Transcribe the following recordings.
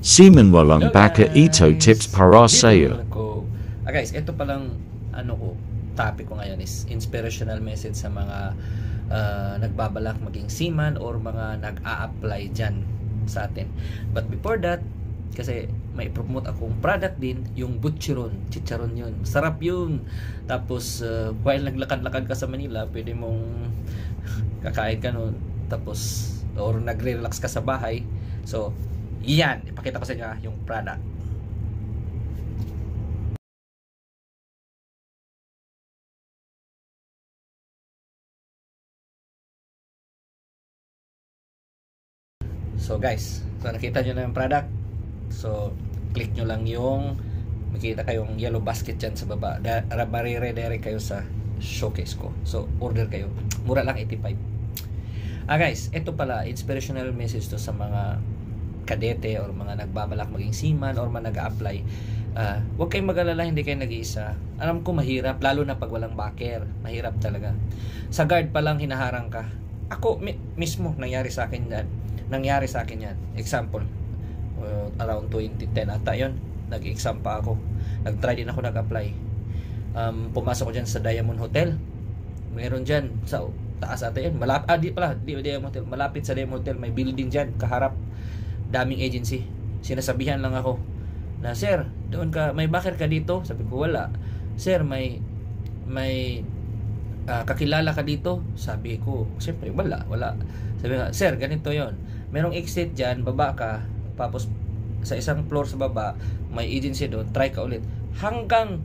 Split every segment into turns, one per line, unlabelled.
Seaman walang baka ito tips para sa'yo.
Guys, ito palang topic ko ngayon is inspirational message sa mga nagbabalak maging seaman or mga nag-a-apply dyan sa atin. But before that, kasi may promote akong product din, yung butcheron, chicharon yun. Sarap yun. Tapos, while naglakad-lakad ka sa Manila, pwede mong kakain ka nun. Tapos, or nagre-relax ka sa bahay. So, yan. Ipakita ko sa inyo yung product. So guys, so nakita nyo na yung product. So click nyo lang yung makita kayong yellow basket dyan sa baba. Mariredirect kayo sa showcase ko. So order kayo. Mura lang 85. Guys, ito pala inspirational message to sa mga kadete or mga nagbabalak maging seaman or mga nag-a-apply. Huwag kayong mag-alala, hindi kayo nag-iisa. Alam ko mahirap, lalo na pag walang backer. Mahirap talaga. Sa guard pa lang hinaharang ka. Ako mismo nangyari sa akin yan. Example, around 2010 ata yun, nag-exam pa ako, nag-try din ako, nag-apply. Pumasok ko dyan sa Diamond Hotel. Meron dyan sa taas ata yun, Diamond Hotel, malapit sa Diamond Hotel, may building dyan kaharap, daming agency. Sinasabihan lang ako na, sir, doon ka, may backer ka dito? Sabi ko, wala. Sir, may kakilala ka dito? Sabi ko, siyempre wala. Sabi ko, sir, ganito yon, merong exit dyan, baba ka, tapos sa isang floor sa baba may agency doon, try ka ulit. Hanggang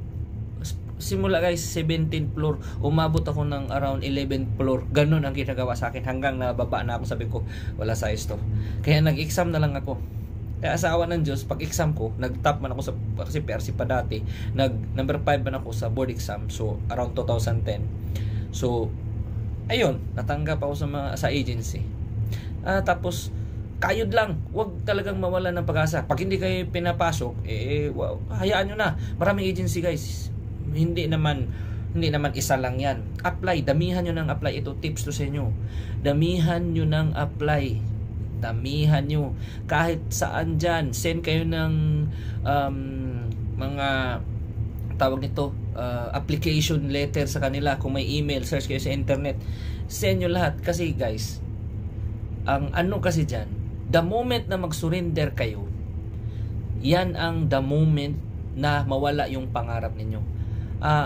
simula guys, 17th floor, umabot ako ng around 11th floor. Ganun ang ginagawa sa akin hanggang nababa na ako. Sabi ko, wala size to, kaya nag-exam na lang ako. Kaya sa awa ng Diyos, pag exam ko, nag-top man ako sa, kasi PRC pa dati, number 5 man ako sa board exam, so around 2010. So ayun, natanggap ako sa agency. Tapos kayod lang, wag talagang mawala ng pag-asa. Pag hindi kayo pinapasok, wow, hayaan nyo na. Maraming agency guys, hindi naman isa lang yan. Apply, damihan nyo ng apply. Ito tips to sa inyo, damihan nyo ng apply. Damihan nyo kahit saan dyan. Send kayo ng mga tawag nito, application letter sa kanila. Kung may email, search kayo sa internet, send nyo lahat. Kasi guys, ang kasi dyan, the moment na mag-surrender kayo, yan ang the moment na mawala yung pangarap ninyo.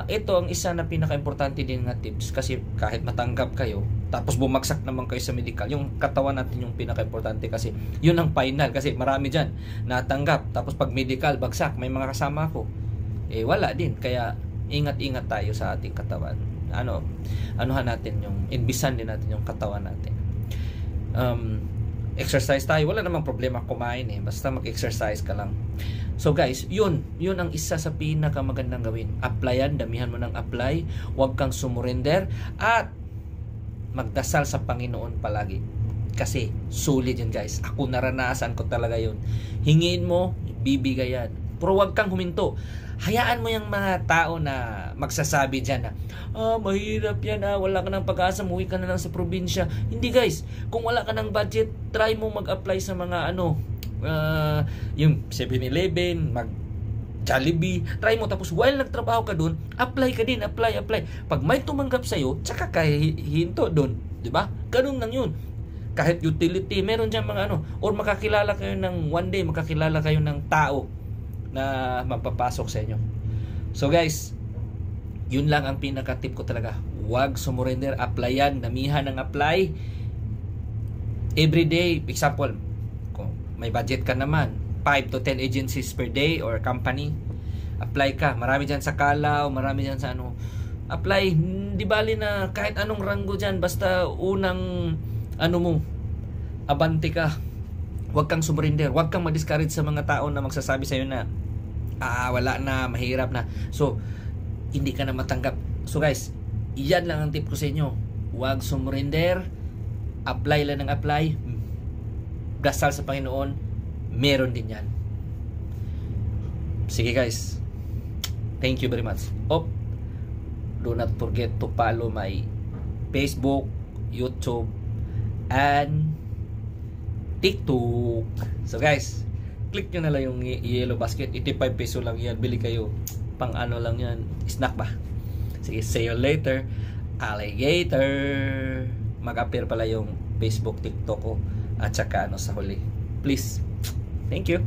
Ito ang isa na pinaka-importante din nga tips, kasi kahit matanggap kayo, tapos bumagsak naman kayo sa medical, yung katawan natin yung pinaka-importante, kasi yun ang final. Kasi marami dyan natanggap, tapos pag medical, bagsak. May mga kasama ko, wala din. Kaya ingat-ingat tayo sa ating katawan. Anuhan natin yung, inbisan din natin yung katawan natin. Exercise tayo, wala namang problema kumain basta mag-exercise ka lang. So guys, yun ang isa sa pinakamagandang gawin. Applyan, damihan mo ng apply, huwag kang sumurrender, at magdasal sa Panginoon palagi, kasi sulit yun guys. Ako naranasan ko talaga yun. Hingin mo, bibigay yan. Pero huwag kang huminto. Hayaan mo yung mga tao na magsasabi dyan na, mahirap yan, wala ka ng pag-asa, muwi ka na lang sa probinsya. Hindi guys, kung wala ka ng budget, try mo mag-apply sa mga yung 7-Eleven, Jollibee, try mo. Tapos while nagtrabaho ka doon, apply ka din, apply. Pag may tumanggap sa'yo, tsaka ka hinto doon, di ba? Ganun lang yun. Kahit utility, meron dyan mga or makakilala kayo ng one day, makakilala kayo ng tao na mapapasok sa inyo. So guys, yun lang ang pinaka-tip ko talaga. Huwag sumurrender, applyan, damihan ng apply. Everyday, example, kung may budget ka naman, 5 to 10 agencies per day or company, apply ka. Marami dyan sa Calao, marami dyan sa apply. Di bali na kahit anong ranggo dyan, basta unang mo, abante ka. Huwag kang sumurrender, huwag kang ma-discourage sa mga tao na magsasabi sa'yo na wala na, mahirap na, so hindi ka na matanggap. So guys, yan lang ang tip ko sa inyo. Huwag sumurrender, apply lang ng apply, dasal sa Panginoon, meron din yan. Sige guys, thank you very much. Do not forget to follow my Facebook, YouTube, and TikTok. So guys, click nyo na lang yung yellow basket. 85 peso lang yan. Bili kayo. Pang ano lang yan. Snack ba? Sige, see you later. Alligator. Mag-appear pala yung Facebook, TikTok ko. At saka ano sa huli. Please. Thank you.